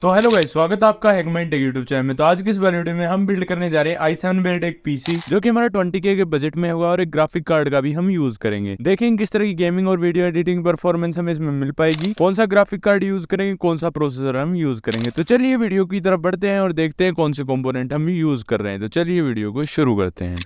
तो hello guys, स्वागत है आपका हैकमाइंड टेक यूट्यूब चैनल में। तो आज की इस वीडियो में हम बिल्ड करने जा रहे हैं i7 बिल्ड एक पीसी जो कि हमारा 20K के बजट में होगा और एक ग्राफिक कार्ड का भी हम यूज करेंगे। देखेंगे किस तरह की गेमिंग और वीडियो एडिटिंग परफॉर्मेंस हमें इसमें मिल पाएगी, कौन सा ग्राफिक कार्ड यूज करेंगे, कौन सा प्रोसेसर हम यूज करेंगे। तो चलिए वीडियो की तरफ बढ़ते हैं और देखते हैं कौन से कंपोनेंट हम यूज कर रहे हैं। तो चलिए वीडियो को शुरू करते हैं।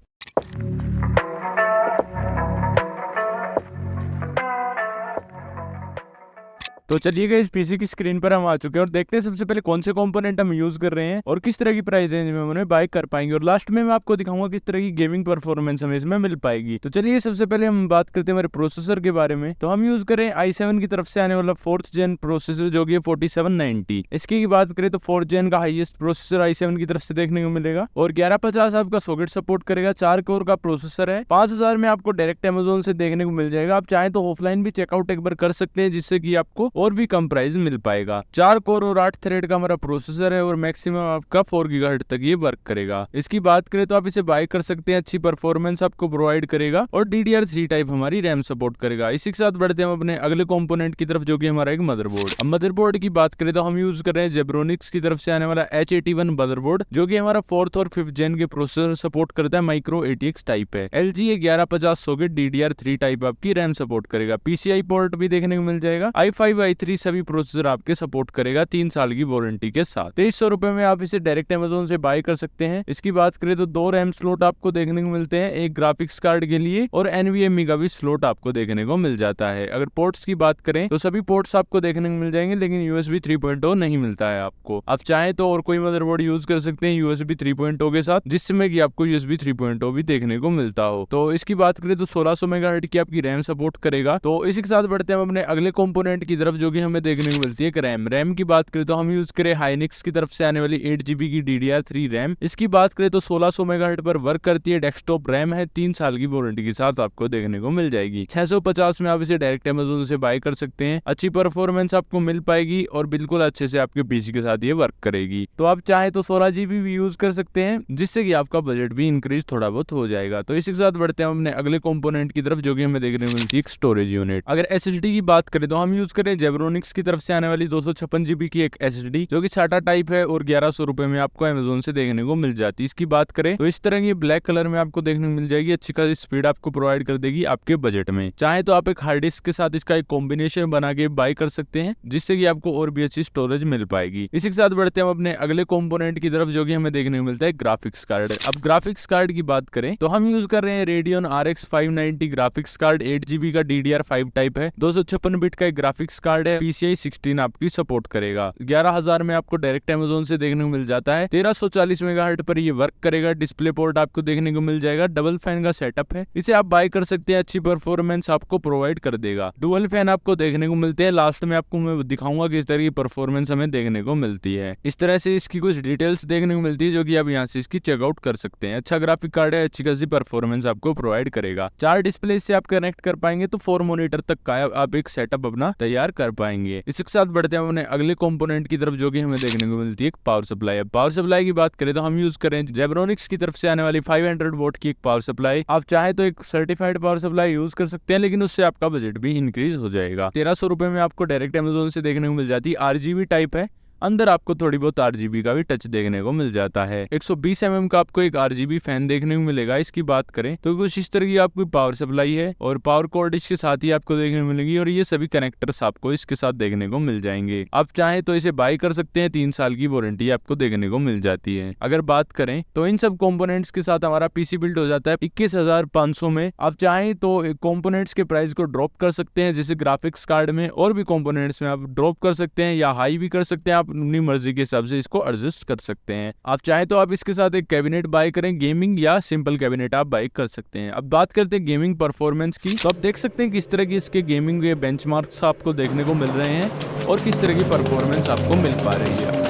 तो चलिएगा, इस पीसी की स्क्रीन पर हम आ चुके हैं और देखते हैं सबसे पहले कौन से कंपोनेंट हम यूज कर रहे हैं और किस तरह की प्राइस रेंज में हम उन्हें बाय कर पाएंगे, और लास्ट में मैं आपको दिखाऊंगा किस तरह की गेमिंग परफॉर्मेंस हमें इसमें मिल पाएगी। तो चलिए सबसे पहले हम बात करते हैं हमारे प्रोसेसर के बारे में। तो हम यूज करें i7 की तरफ से आने वाला 4th जेन प्रोसेसर जो कि 4790। इसकी की बात करें तो 4th जेन का हाईएस्ट प्रोसेसर i7 की तरफ से देखने को मिलेगा और 1150 आपका सॉकेट सपोर्ट करेगा। 4 कोर का प्रोसेसर है। 5000 में आपको डायरेक्ट अमेजोन से देखने को मिल जाएगा। आप चाहें तो ऑफलाइन भी चेकआउट एक बार कर सकते हैं, जिससे कि आपको और भी कम प्राइस मिल पाएगा। 4 कोर और 8 थ्रेड का हमारा प्रोसेसर है और मैक्सिमम आपका 4 गीगाहर्ट्ज तक ये वर्क करेगा। इसकी बात करें तो आप इसे बाय कर सकते हैं, अच्छी परफॉर्मेंस आपको प्रोवाइड करेगा और DDR3 टाइप हमारी रैम सपोर्ट करेगा। इसी के साथ बढ़ते हैं हम अपने अगले कंपोनेंट की तरफ जो कि हमारा एक मदरबोर्ड। अब मदरबोर्ड की बात करें तो हम यूज कर रहे हैं जेब्रोनिक्स की तरफ से आने वाला H81 मदरबोर्ड जो कि हमारा 4th और 5th जेन के प्रोसेसर सपोर्ट करता है। माइक्रो ATX टाइप है। LG 1150 सॉकेट DDR3 टाइप आपकी रैम सपोर्ट करेगा। PCI पोर्ट भी देखने को मिल जाएगा। i5 i3 सभी प्रोसेसर आपके सपोर्ट करेगा 3 साल की वारंटी के साथ। 2300 रुपए में आप इसे डायरेक्ट अमेजोन से बाय कर सकते हैं। इसकी बात करें तो 2 रैम स्लॉट आपको देखने को मिलते हैं, एक ग्राफिक्स कार्ड के लिए और NVMe का भी स्लॉट आपको देखने को मिल जाता है। अगर पोर्ट्स की बात करें तो सभी पोर्ट्स आपको देखने को मिल जाएंगे, लेकिन USB 3.0 नहीं मिलता है आपको। आप चाहें तो और कोई मदरबोर्ड यूज कर सकते हैं USB 3.0 के साथ, जिसमें कि आपको USB 3.0 भी देखने को मिलता हो। तो इसकी बात करें तो 1600 मेगाहर्ट्ज की आपकी रैम सपोर्ट करेगा। तो इसी के साथ बढ़ते हैं हम अपने अगले कंपोनेंट की तरफ जो कि हमें देखने को मिलती है रैम की बात करें तो हम यूज करें हाइनिक्स की तरफ से आने वाली 8GB की DDR3 रैम। इसकी बात करें तो 1600 मेगाहर्ट्ज पर वर्क करती है। डेस्कटॉप रैम है, 3 साल की वारंटी के साथ आपको देखने को मिल जाएगी। 650 में आप इसे डायरेक्ट अमेजोन से बाय कर सकते हैं। अच्छी परफॉर्मेंस आपको मिल पाएगी और बिल्कुल अच्छे से आपके पीसी के साथ ये वर्क करेगी। तो आप चाहे तो 16GB भी यूज कर सकते हैं, जिससे कि आपका बजट भी इंक्रीज थोड़ा बहुत हो जाएगा। तो इसी के साथ बढ़ते हैं अपने अगले कंपोनेंट की तरफ जो कि हमें देखने को मिलती है स्टोरेज यूनिट। अगर SSD की बात करें तो हम यूज करें जेब्रोनिक्स की तरफ से आने वाली 256GB की एक SSD जो कि SATA टाइप है और 1100 रुपए में आपको अमेजोन से देखने को मिल जाती है। इसकी बात करें तो इस तरह की ब्लैक कलर में आपको देखने को मिल जाएगी। अच्छी खासी स्पीड आपको प्रोवाइड कर देगी आपके बजट में। चाहे तो आप एक हार्ड डिस्क के साथ इसका एक कॉम्बिनेशन बना के बाय कर सकते हैं, जिससे कि आपको और भी अच्छी स्टोरेज मिल पाएगी। इसी के साथ बढ़ते हैं हम अपने अगले कंपोनेंट की तरफ जो कि हमें देखने को मिलता है ग्राफिक्स कार्ड। अब ग्राफिक्स कार्ड की बात करें तो हम यूज कर रहे हैं Radeon RX 590 graphics card. 8GB का DDR5 टाइप है। 256 बिट का एक ग्राफिक्स कार्ड है। PCI 16 आपकी सपोर्ट करेगा। 11000 में आपको डायरेक्ट अमेजोन से देखने को मिल जाता है। 1340 मेगाहर्ट्ज पर ये वर्क करेगा। डिस्प्ले पोर्ट आपको देखने को मिल जाएगा। डबल फैन का सेटअप है। इसे आप बाय कर सकते हैं, अच्छी परफॉर्मेंस आपको प्रोवाइड कर देगा। डुअल फैन आपको देखने को मिलते हैं। लास्ट में आपको मैं दिखाऊंगा किस तरह की परफॉर्मेंस हमें देखने को मिलती है। इस तरह से इसकी कुछ डिटेल्स देखने को मिलती है जो कि आप यहाँ से इसकी चेकआउट कर सकते हैं। अच्छा ग्राफिक कार्ड है, अच्छी खासी परफॉर्मेंस आपको प्रोवाइड करेगा। 4 डिस्प्ले से आप कनेक्ट कर पाएंगे तो 4 मॉनिटर तक का आप एक सेटअप अपना तैयार कर पाएंगे। इसके साथ बढ़ते हैं अपने अगले कंपोनेंट की तरफ जो कि हमें देखने को मिलती है एक पावर सप्लाई। अब पावर सप्लाई की बात करें तो हम यूज करें जेब्रोनिक्स की तरफ से आने वाली 500 वोट की एक पावर सप्लाई। आप चाहे तो एक सर्टिफाइड पावर सप्लाई यूज कर सकते हैं, लेकिन उससे आपका बजट भी इंक्रीज हो जाएगा। 1300 रुपए में आपको डायरेक्ट अमेजोन से देखने को मिल जाती है। RGB टाइप है। अंदर आपको थोड़ी बहुत RGB का भी टच देखने को मिल जाता है। 120 mm का आपको एक RGB फैन देखने को मिलेगा। इसकी बात करें तो कुछ इस तरह की आपकी पावर सप्लाई है और पावर कॉर्ड इसके साथ ही आपको देखने को मिलेगी और ये सभी कनेक्टर्स आपको इसके साथ देखने को मिल जाएंगे। आप चाहें तो इसे बाय कर सकते हैं। 3 साल की वारंटी आपको देखने को मिल जाती है। अगर बात करें तो इन सब कंपोनेंट्स के साथ हमारा पीसी बिल्ड हो जाता है 21500 में। आप चाहें तो कंपोनेंट्स के प्राइस को ड्रॉप कर सकते हैं, जैसे ग्राफिक्स कार्ड में और भी कंपोनेंट्स में आप ड्रॉप कर सकते हैं या हाई भी कर सकते हैं। आप अपनी मर्जी के हिसाब से इसको एडजस्ट कर सकते हैं। आप चाहे तो आप इसके साथ एक कैबिनेट बाय करें, गेमिंग या सिंपल कैबिनेट आप बाय कर सकते हैं। अब बात करते हैं गेमिंग परफॉर्मेंस की, तो आप देख सकते हैं किस तरह की इसके गेमिंग के बेंचमार्क्स आपको देखने को मिल रहे हैं और किस तरह की परफॉर्मेंस आपको मिल पा रही है।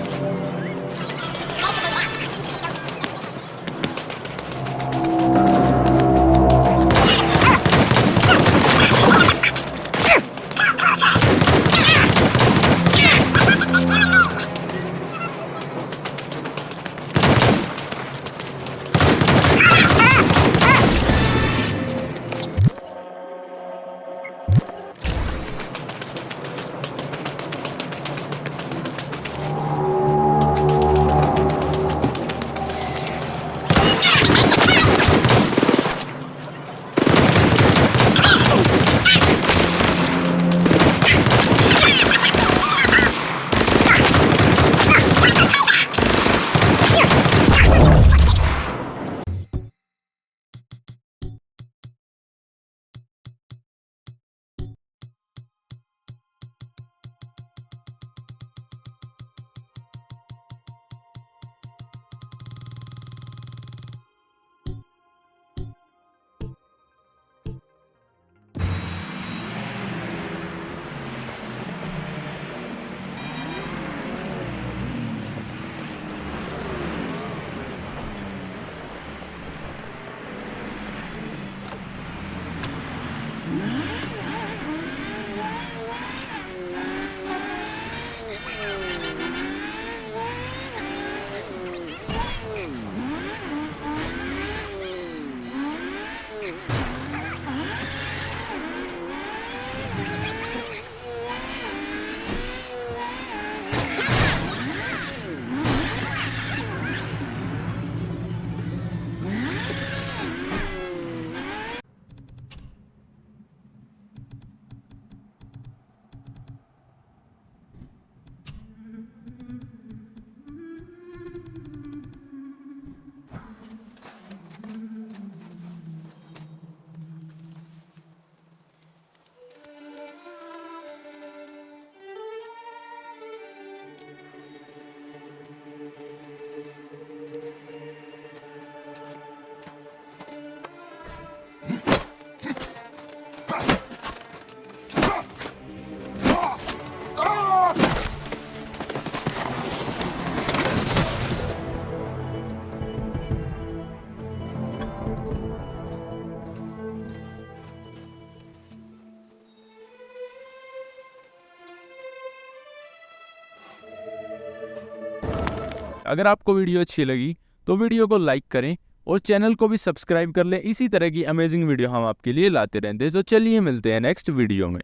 अगर आपको वीडियो अच्छी लगी तो वीडियो को लाइक करें और चैनल को भी सब्सक्राइब कर लें। इसी तरह की अमेजिंग वीडियो हम आपके लिए लाते रहते हैं। तो चलिए मिलते हैं नेक्स्ट वीडियो में।